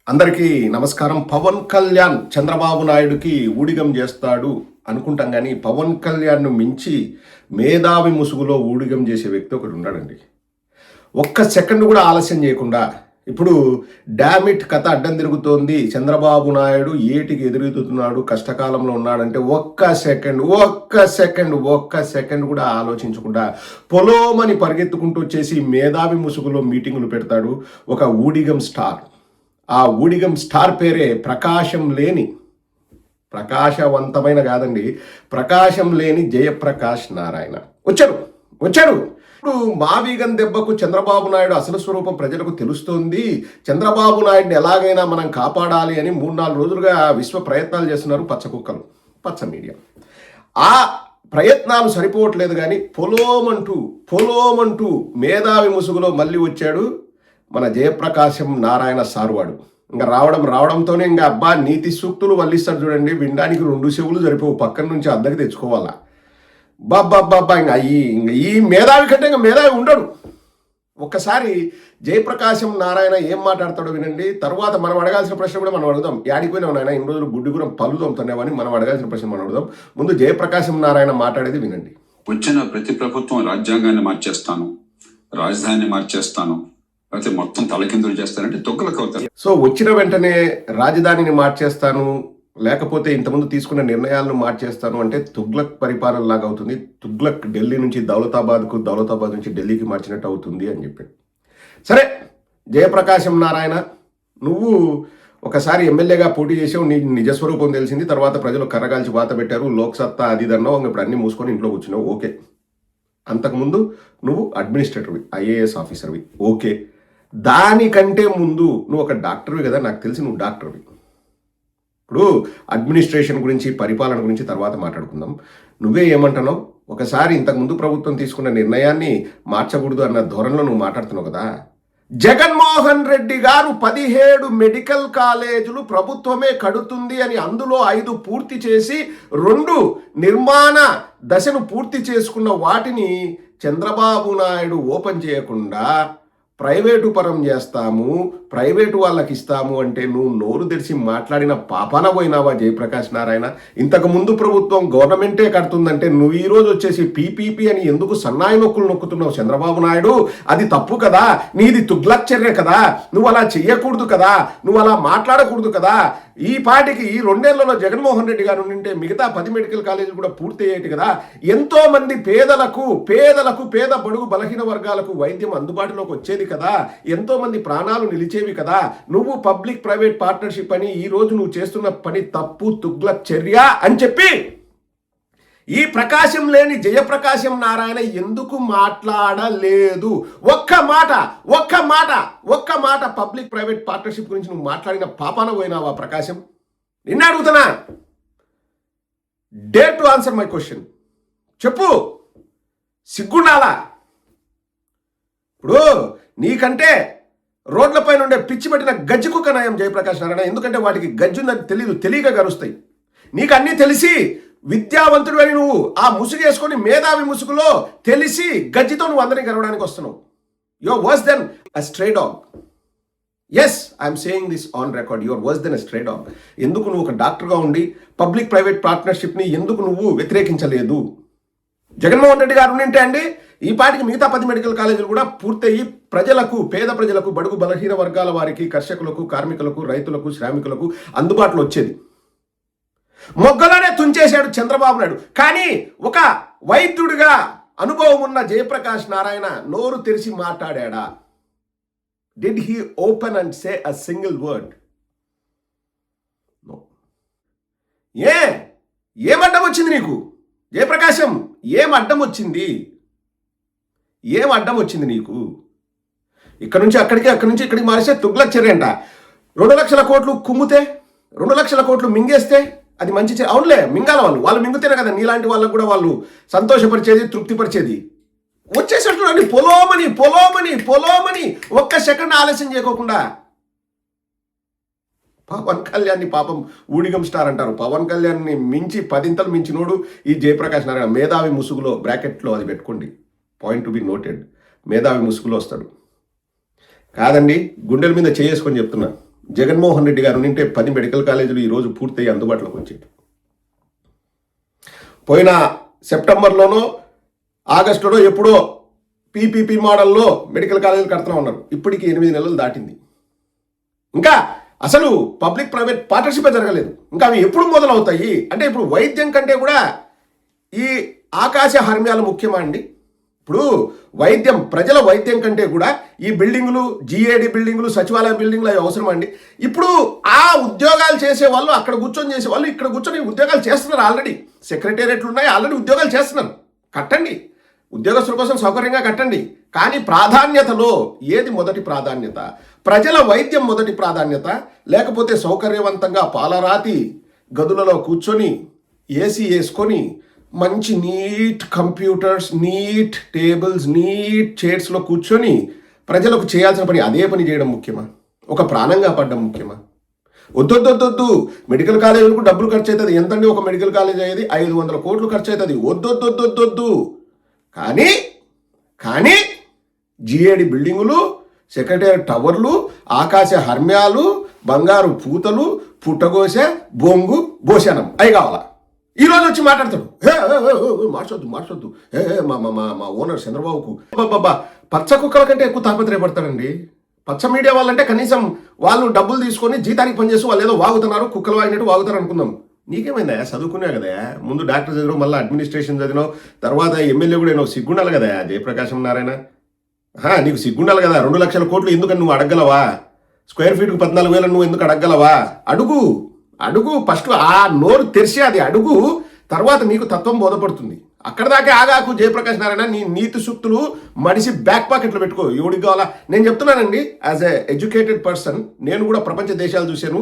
అందరికీ నమస్కారం. పవన్ కళ్యాణ్ చంద్రబాబు నాయుడుకి ఊడిగం చేస్తాడు అనుకుంటాం, కానీ పవన్ కళ్యాణ్ను మించి మేధావి ముసుగులో ఊడిగం చేసే వ్యక్తి ఒకటి ఉన్నాడండి. ఒక్క సెకండ్ కూడా ఆలస్యం చేయకుండా ఇప్పుడు డామిట్ కథ అడ్డం తిరుగుతోంది, చంద్రబాబు నాయుడు ఏటికి ఎదురెదుతున్నాడు, కష్టకాలంలో ఉన్నాడంటే ఒక్క సెకండ్ కూడా ఆలోచించకుండా పొలోమని పరిగెత్తుకుంటూ వచ్చేసి మేధావి ముసుగులో మీటింగులు పెడతాడు ఒక ఊడిగం స్టార్. ఆ ఊడిగం స్టార్ పేరే ప్రకాశవంతమైన కాదండి, ప్రకాశం లేని జయప్రకాష్ నారాయణ. వచ్చాడు. ఇప్పుడు మావీగన్ దెబ్బకు చంద్రబాబు నాయుడు అసలు స్వరూపం ప్రజలకు తెలుస్తోంది, చంద్రబాబు నాయుడిని ఎలాగైనా మనం కాపాడాలి అని 3-4 రోజులుగా విశ్వ ప్రయత్నాలు చేస్తున్నారు పచ్చ మీడియా. ఆ ప్రయత్నాలు సరిపోవట్లేదు, కానీ పొలోమంటూ మేధావి ముసుగులో మళ్ళీ వచ్చాడు మన జయప్రకాశం నారాయణ సార్వాడు. ఇంకా రావడంతోనే ఇంకా అబ్బా నీతి సూక్తులు వల్లిస్తారు చూడండి, వినడానికి 2 చెవులు సరిపోవు, పక్కన నుంచి అద్దెకి తెచ్చుకోవాలా. బాబ్బా ఇంకా ఈ మేధావి కంటే ఇంకా మేధావి ఉండడు. ఒక్కసారి జయప్రకాశం నారాయణ ఏం మాట్లాడతాడో వినండి. తర్వాత మనం అడగాల్సిన ప్రశ్న కూడా మనం అడుగుదాం. యాడిపోయినా నాయన ఇన్ని రోజులు గుడ్డిగురం పళ్ళు తోముతున్నామని మనం అడగాల్సిన ప్రశ్న మనం అడుగుదాం. ముందు జయప్రకాశం నారాయణ మాట్లాడేది వినండి. వచ్చిన ప్రతి ప్రభుత్వం రాజ్యాంగాన్ని మార్చేస్తాను, రాజధానిని మార్చేస్తాను, అయితే మొత్తం తలకిందులు చేస్తానంటే తొక్కలకు అవుతారు. సో వచ్చిన వెంటనే రాజధానిని మార్చేస్తాను, లేకపోతే ఇంతకుముందు తీసుకున్న నిర్ణయాలను మార్చేస్తాను అంటే తుగ్లక్ పరిపాలన లాగా అవుతుంది. తుగ్లక్ ఢిల్లీ నుంచి దౌలతాబాద్ నుంచి ఢిల్లీకి మార్చినట్టు అవుతుంది అని చెప్పాడు. సరే, జయప్రకాశం నారాయణ నువ్వు ఒకసారి ఎమ్మెల్యేగా పోటీ చేసావు, నీ నిజస్వరూపం తెలిసింది, తర్వాత ప్రజలు కర్రగాల్చి వాత పెట్టారు, లోక్సత్తా అది దన్నావు, ఇప్పుడు అన్ని మూసుకొని ఇంట్లో కూర్చున్నావు. ఓకే. అంతకుముందు నువ్వు అడ్మినిస్ట్రేటర్వి, ఐఏఎస్ ఆఫీసర్వి. ఓకే. దానికంటే ముందు నువ్వు ఒక డాక్టర్వి కదా, నాకు తెలిసి నువ్వు డాక్టర్వి. ఇప్పుడు అడ్మినిస్ట్రేషన్ గురించి పరిపాలన గురించి తర్వాత మాట్లాడుకుందాం. నువ్వే ఏమంటున్నావు, ఒకసారి ఇంతకుముందు ప్రభుత్వం తీసుకున్న నిర్ణయాన్ని మార్చకూడదు అన్న ధోరణిలో నువ్వు మాట్లాడుతున్నావు కదా. జగన్మోహన్ రెడ్డి గారు 17 మెడికల్ కాలేజీలు ప్రభుత్వమే కడుతుంది అని అందులో 5 పూర్తి చేసి 2 నిర్మాణ దశను పూర్తి చేసుకున్న వాటిని చంద్రబాబు నాయుడు ఓపెన్ చేయకుండా ప్రైవేటు పరం చేస్తాము, ప్రైవేటు వాళ్ళకి ఇస్తాము అంటే నువ్వు నోరు తెరిచి మాట్లాడిన పాపాన పోయినావా జయప్రకాష్ నారాయణ? ఇంతకు ముందు ప్రభుత్వం గవర్నమెంటే కడుతుందంటే నువ్వు ఈరోజు వచ్చేసి పీపీపీ అని ఎందుకు సన్నాయి నొక్కులు నొక్కుతున్నావు చంద్రబాబు నాయుడు? అది తప్పు కదా, నీది తుగ్లక్ చర్య కదా, నువ్వు అలా చెయ్యకూడదు కదా, నువ్వు అలా మాట్లాడకూడదు కదా. ఈ పాటికి ఈ 2 ఏళ్లలో జగన్మోహన్ రెడ్డి గారు ఉంటే మిగతా 10 మెడికల్ కాలేజీలు కూడా పూర్తి అయ్యేటి కదా. ఎంతో మంది పేదలకు పేద బడుగు బలహీన వర్గాలకు వైద్యం అందుబాటులోకి వచ్చేది కదా, ఎంతో మంది ప్రాణాలు నిలిచేవి కదా. నువ్వు పబ్లిక్ ప్రైవేట్ పార్ట్నర్షిప్ అని ఈ రోజు నువ్వు చేస్తున్న పని తప్పు, తుగ్లక్ చర్య అని చెప్పి ఈ ప్రకాశం లేని జయప్రకాశం నారాయణ ఎందుకు మాట్లాడలేదు? ఒక్క మాట పబ్లిక్ ప్రైవేట్ పార్ట్నర్షిప్ గురించి నువ్వు మాట్లాడిన పాపాన పోయినావా ప్రకాశం? నిన్న అడుగుతున్నా, dare to answer my question. చెప్పు, సిగ్గుండాలా? ఇప్పుడు నీకంటే రోడ్లపైన ఉండే పిచ్చి పట్టిన గజ్జి కుక్క నయం జయప్రకాష్ నారాయణ. ఎందుకంటే వాటికి గజ్జుందని తెలియక గరుస్తాయి. నీకు అన్నీ తెలిసి విద్యావంతుడు అని నువ్వు ఆ ముసుగు వేసుకొని మేధావి ముసుగులో తెలిసి గజ్జితో నువ్వు అందరినీ గెలవడానికి వస్తున్నావు. Your worse then a stray dog. Yes, I'm saying this on record. Your worse then a stray dog. ఎందుకు నువ్వు ఒక డాక్టర్గా ఉండి పబ్లిక్ ప్రైవేట్ పార్ట్నర్షిప్ని ఎందుకు నువ్వు వ్యతిరేకించలేదు? జగన్మోహన్ రెడ్డి గారు ఉంటే అండి ఈ పాటికి మిగతా 10 మెడికల్ కాలేజీలు కూడా పూర్తయి ప్రజలకు, పేద ప్రజలకు, బడుగు బలహీన వర్గాల వారికి, కర్షకులకు, కార్మికులకు, రైతులకు, శ్రామికులకు అందుబాటులో వచ్చేది. మొగ్గలోనే తుంచేశాడు చంద్రబాబు నాయుడు. కానీ ఒక వైద్యుడిగా అనుభవం ఉన్న జయప్రకాష్ నారాయణ నోరు తెరిచి మాట్లాడా? Did he open and say a single word? No. ఏం అడ్డం వచ్చింది నీకు జయప్రకాశం? ఏం అడ్డం వచ్చింది నీకు? ఇక్కడ నుంచి అక్కడికి, అక్కడి నుంచి ఇక్కడికి మారిస్తే తుగ్లక్ చర్య అంట. 2 లక్షల కోట్లు కుమ్మితే, 2 లక్షల కోట్లు మింగేస్తే అది మంచి చర్య. అవునులే, మింగాల వాళ్ళు మింగుతేనే కదా నీలాంటి వాళ్ళకు కూడా వాళ్ళు సంతోషపరిచేది, తృప్తిపరిచేది. వచ్చేసరికి పొలోమని ఒక్క సెకండ్ ఆలస్యం చేయకోకుండా పవన్ కళ్యాణ్ని పాపం ఊడిగం స్టార్ అంటారు. పవన్ కళ్యాణ్ని మించి 10 మించినోడు ఈ జయప్రకాష్ నారాయణ. మేధావి ముసుగులో బ్రాకెట్లో అది పెట్టుకోండి, పాయింట్ టు బి నోటెడ్. మేధావి ముసుగులో వస్తాడు. కాదండి, గుండెల మీద చేసుకొని చెప్తున్నా, జగన్మోహన్ రెడ్డి గారు ఉంటే 10 మెడికల్ కాలేజీలు ఈరోజు పూర్తయి అందుబాటులోకి వచ్చేవి. పోయిన సెప్టెంబర్లోనో ఆగస్టులో ఎప్పుడో పీపీపీ మోడల్లో మెడికల్ కాలేజీలు కడుతూ ఉన్నారు. ఇప్పటికి 8 నెలలు దాటింది. ఇంకా అసలు పబ్లిక్ ప్రైవేట్ పార్ట్నర్షిప్ జరగలేదు. ఇంకా అవి ఎప్పుడు మొదలవుతాయి అంటే ఇప్పుడు వైద్యం కంటే కూడా ఈ ఆకాశ హర్మ్యాలు ముఖ్యమా అండి? ఇప్పుడు వైద్యం, ప్రజల వైద్యం కంటే కూడా ఈ బిల్డింగులు, జిఏడి బిల్డింగులు, సచివాలయ బిల్డింగులు అవి అవసరం అండి. ఇప్పుడు ఆ ఉద్యోగాలు చేసే వాళ్ళు అక్కడ కూర్చొని చేసే వాళ్ళు ఇక్కడ కూర్చొని ఉద్యోగాలు చేస్తున్నారు. ఆల్రెడీ సెక్రటేరియట్లు ఉన్నాయి, ఆల్రెడీ ఉద్యోగాలు చేస్తున్నారు. కట్టండి, ఉద్యోగస్తుల కోసం సౌకర్యంగా కట్టండి. కానీ ప్రాధాన్యతలో ఏది మొదటి ప్రాధాన్యత? ప్రజల వైద్యం మొదటి ప్రాధాన్యత, లేకపోతే సౌకర్యవంతంగా పాలరాతి గదులలో కూర్చొని ఏసీ వేసుకొని మంచి neat computers, neat tables, neat చైర్స్లో కూర్చొని ప్రజలకు చేయాల్సిన పని అదే పని చేయడం ముఖ్యమా? ఒక ప్రాణంగా పడ్డం ముఖ్యమా? వద్దొద్దొద్దొద్దు, మెడికల్ కాలేజీలకు డబ్బులు ఖర్చు అవుతుంది. ఎంతండి ఒక మెడికల్ కాలేజ్ అయ్యేది? 500 కోట్లు ఖర్చు అవుతుంది. వద్దొద్దొద్దొద్దొద్దు. కానీ జిఏడి బిల్డింగులు, సెక్రటేరియట్ టవర్లు, ఆకాశ హర్మ్యాలు, బంగారు పూతలు, పుట్టగోస, బొంగు, భోషణం అవి కావాలా? ఈరోజు వచ్చి మాట్లాడతాడు, మార్చొద్దు మా ఓనర్ చంద్రబాబుకు బాబా పచ్చ కుక్కల కంటే ఎక్కువ తాపత్రయపడతాడండి. పచ్చ మీడియా వాళ్ళంటే కనీసం వాళ్ళు డబ్బులు తీసుకొని జీతానికి పనిచేసి వాళ్ళు ఏదో వాగుతున్నారు, కుక్కలు వాగినట్టు వాగుతారు అనుకుందాం. నీకేమైందా? చదువుకునే కదా, ముందు డాక్టర్ చదివినావు, మళ్ళీ అడ్మినిస్ట్రేషన్ చదివినావు, తర్వాత ఎమ్మెల్యే కూడా నువ్వు సిగ్గుండాలి కదా జయప్రకాశం నారాయణ. నీకు సిగ్గుండాలి కదా. 2 లక్షల కోట్లు ఎందుకని నువ్వు అడగలవా? స్క్వేర్ ఫీట్కు 14,000 నువ్వు ఎందుకు అడగలవా? అడుగు ఫస్ట్. ఆ నోరు తెరిచి అది అడుగు, తర్వాత నీకు తత్వం బోధపడుతుంది. అక్కడ దాకా ఆగాకు జయప్రకాష్ నారాయణ. నీ నీతి సూక్తులు మడిసి బ్యాక్ పాకెట్లో పెట్టుకో. ఎవడికి కావాలా? నేను చెప్తున్నానండి, యాజ్ ఎ ఎడ్యుకేటెడ్ పర్సన్, నేను కూడా ప్రపంచ దేశాలు చూశాను.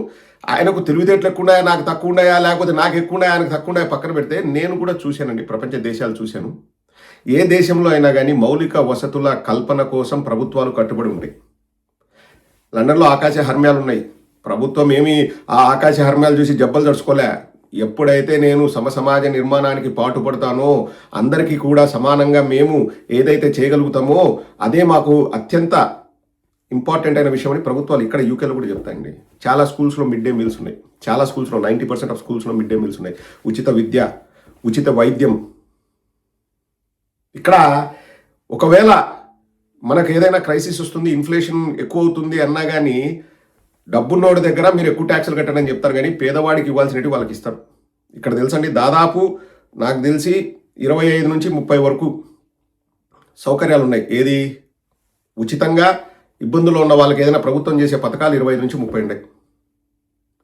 ఆయనకు తెలివితేటలు ఎక్కువ ఉన్నాయా, నాకు తక్కువ ఉన్నాయా, లేకపోతే నాకు ఎక్కువ ఉన్నాయా, ఆయనకు తక్కువ ఉన్నాయా పక్కన పెడితే నేను కూడా చూశానండి, ప్రపంచ దేశాలు చూశాను. ఏ దేశంలో అయినా కానీ మౌలిక వసతుల కల్పన కోసం ప్రభుత్వాలు కట్టుబడి ఉంటాయి. లండన్లో ఆకాశ హర్మ్యాలు ఉన్నాయి. ప్రభుత్వం ఏమి ఆ ఆకాశ హర్మ్యాలు చూసి జబ్బలు తడుచుకోలే. ఎప్పుడైతే నేను సమాజ నిర్మాణానికి పాటుపడతానో, అందరికీ కూడా సమానంగా మేము ఏదైతే చేయగలుగుతామో అదే మాకు అత్యంత ఇంపార్టెంట్ అయిన విషయం అని ప్రభుత్వాలు ఇక్కడ యూకేలో కూడా చెప్తాయండి. చాలా స్కూల్స్లో మిడ్ డే మీల్స్ ఉన్నాయి. చాలా స్కూల్స్లో 90% ఆఫ్ స్కూల్స్లో మిడ్ డే మీల్స్ ఉన్నాయి. ఉచిత విద్య, ఉచిత వైద్యం. ఇక్కడ ఒకవేళ మనకు ఏదైనా క్రైసిస్ వస్తుంది, ఇన్ఫ్లేషన్ ఎక్కువ అవుతుంది అన్నా కానీ డబ్బున్నోడి దగ్గర మీరు ఎక్కువ ట్యాక్సులు కట్టడని చెప్తారు, కానీ పేదవాడికి ఇవ్వాల్సినవి వాళ్ళకి ఇస్తారు. ఇక్కడ తెలుసండి, దాదాపు నాకు తెలిసి 25 నుంచి 30 వరకు సౌకర్యాలు ఉన్నాయి. ఏది ఉచితంగా ఇబ్బందుల్లో ఉన్న వాళ్ళకి ఏదైనా ప్రభుత్వం చేసే పథకాలు 25 నుంచి 30 ఉన్నాయి.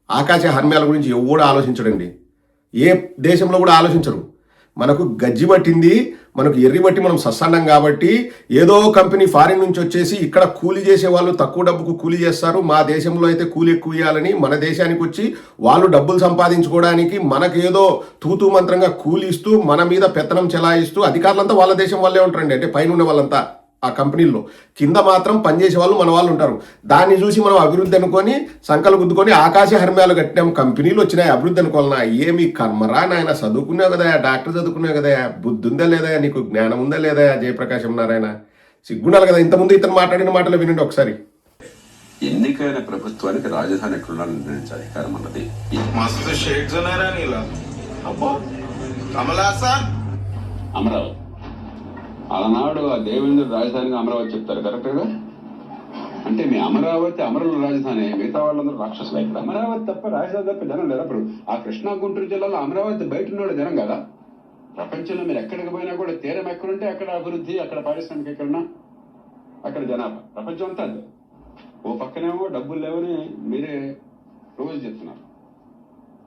ఆకాశ హర్మ్యాల గురించి ఎవరు ఆలోచించడండి. ఏ దేశంలో కూడా ఆలోచించరు. మనకు గజ్జి పట్టింది, మనకు ఎర్రి బట్టి మనం సస్సన్నం కాబట్టి ఏదో కంపెనీ ఫారిన్ నుంచి వచ్చేసి ఇక్కడ కూలీ చేసే వాళ్ళు తక్కువ డబ్బుకు కూలీ చేస్తారు. మా దేశంలో అయితే కూలీ ఎక్కువ ఇవ్వాలని మన దేశానికి వచ్చి వాళ్ళు డబ్బులు సంపాదించుకోవడానికి మనకేదో తూతూ మంత్రంగా కూలీ ఇస్తూ మన మీద పెత్తనం చెలాయిస్తూ అధికారులంతా వాళ్ళ దేశం వాళ్ళే ఉంటారండి. అంటే పైన ఉన్న వాళ్ళంతా ఆ కంపెనీల్లో, కింద మాత్రం పనిచేసే వాళ్ళు మన వాళ్ళు ఉంటారు. దాన్ని చూసి మనం అభివృద్ధి అనుకొని సంకలు గుద్దుకొని ఆకాశ హర్మ్యాలు కట్టినాం, కంపెనీలు వచ్చినాయి, అభివృద్ధి అనుకోవాలన్నా. ఏమి కర్మరా నాయన, చదువుకున్నావు కదా, డాక్టర్ చదువుకున్నావు కదా, బుద్ధి ఉందా లేదా, నీకు జ్ఞానం ఉందా లేదా జయప్రకాశం నారాయణ? సిగ్గుండాలి కదా. ఇంతకుముందు ఇతను మాట్లాడిన మాటలు వినండి ఒకసారి. ఎన్నికైన ప్రభుత్వానికి రాజధాని ఎక్కడ నిర్ణయించే అధికారం అన్నది అమరావతి. అలనాడు ఆ దేవేంద్రుడు రాజధానిగా అమరావతి చెప్తారు, కరెక్ట్గా? అంటే మీ అమరావతి అమరుల రాజధాని, మిగతా వాళ్ళందరూ రాక్షసులు. ఇక్కడ అమరావతి తప్ప రాజధాని తప్ప జనం లేదు. అప్పుడు ఆ కృష్ణా గుంటూరు జిల్లాలో అమరావతి బయట ఉన్నాడు జనం కదా. ప్రపంచంలో మీరు ఎక్కడికి పోయినా కూడా తీరం ఎక్కడుంటే అక్కడ అభివృద్ధి, అక్కడ పారిశ్రామిక ఎక్కడున్నా అక్కడ జనాభా. ప్రపంచం అంతా అదే. ఓ పక్కనేమో డబ్బులు లేవని మీరే రోజు చెప్తున్నారు,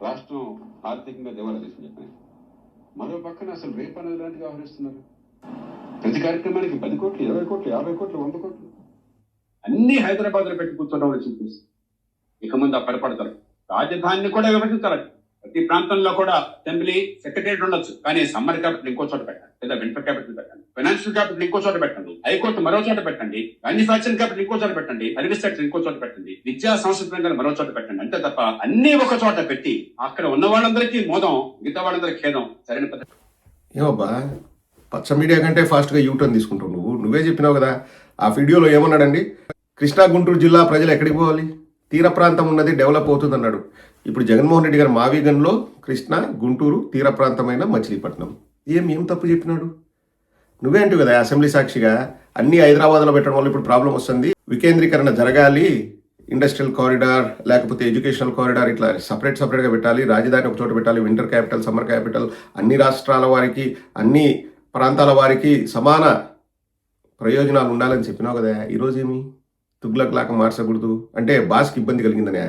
రాష్ట్రం ఆర్థికంగా దివాలా తీసి చెప్పిన. మరో పక్కన అసలు రేపు అనేది లాంటివి వ్యవహరిస్తున్నారు. ప్రతి కార్యక్రమానికి 10 కోట్లు, 20 కోట్లు, 50 కోట్లు, 100 కోట్లు అన్ని హైదరాబాద్ లో పెట్టి కూర్చోవడం చూపిస్తుంది. ఇక ముందు ఆ పడతారు. రాజధానిని కూడా విభజించాలి. ప్రతి ప్రాంతంలో కూడా అసెంబ్లీ, సెక్రటరియట్ ఉండొచ్చు, కానీ సమ్మర్ క్యాపిటల్ ఇంకో చోట పెట్టండి, లేదా వింటర్ క్యాపిటల్ పెట్టండి, ఫైనాన్షియల్ క్యాపిటల్ ఇంకో చోట పెట్టండి, హైకోర్టు మరో చోట పెట్టండి, మ్యానుఫ్యాక్చరింగ్ క్యాపిటల్ ఇంకో చోట పెట్టండి, సర్వీస్ సెక్టర్ ఇంకో చోట పెట్టండి, విద్యా సంస్కృతి మరో చోట పెట్టండి. అంతే తప్ప అన్ని ఒక చోట పెట్టి అక్కడ ఉన్న వాళ్ళందరికీ మోదం, మిగతా వాళ్ళందరికీ ఖేదం సరైన పద్ధతి. ఏమబ్బా, పచ్చ మీడియా కంటే ఫాస్ట్గా యూటర్న్ తీసుకుంటావు నువ్వే చెప్పినావు కదా. ఆ వీడియోలో ఏమన్నాడండి, కృష్ణా గుంటూరు జిల్లా ప్రజలు ఎక్కడికి పోవాలి? తీర ప్రాంతం ఉన్నది డెవలప్ అవుతుంది అన్నాడు. ఇప్పుడు జగన్మోహన్ రెడ్డి గారు మావిగన్లో కృష్ణ, గుంటూరు తీర ప్రాంతమైన మచిలీపట్నం. ఏం తప్పు చెప్పినాడు? నువ్వే అంటూ కదా అసెంబ్లీ సాక్షిగా అన్ని హైదరాబాద్లో పెట్టడం వల్ల ఇప్పుడు ప్రాబ్లం వస్తుంది, వికేంద్రీకరణ జరగాలి, ఇండస్ట్రియల్ కారిడార్ లేకపోతే ఎడ్యుకేషనల్ కారిడార్ ఇట్లా సపరేట్గా పెట్టాలి, రాజధాని ఒక చోట పెట్టాలి, వింటర్ క్యాపిటల్, సమ్మర్ క్యాపిటల్, అన్ని రాష్ట్రాల వారికి అన్ని ప్రాంతాల వారికి సమాన ప్రయోజనాలు ఉండాలని చెప్పినావు కదా. ఈరోజు ఏమి తుగ్లక్ లాగా మార్చకూడదు అంటే బాస్కి ఇబ్బంది కలిగిందనే.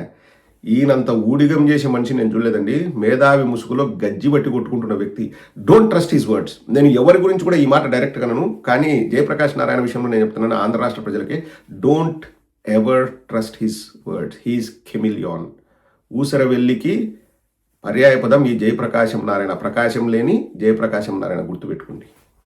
ఈయనంత ఊడిగం చేసే మనిషి నేను చూడలేదండి. మేధావి ముసుగులో గజ్జి బట్టి కొట్టుకుంటున్న వ్యక్తి. Don't trust his words. నేను ఎవరి గురించి కూడా ఈ మాట డైరెక్ట్ కనను, కానీ జయప్రకాష్ నారాయణ విషయంలో నేను చెప్తున్నాను ఆంధ్ర రాష్ట్ర ప్రజలకి, don't ever trust his words. He's chameleon. ఊసరవెల్లికి పర్యాయపదం ఈ జయప్రకాశం నారాయణ. ప్రకాశం లేని జయప్రకాశం నారాయణ, గుర్తుపెట్టుకోండి.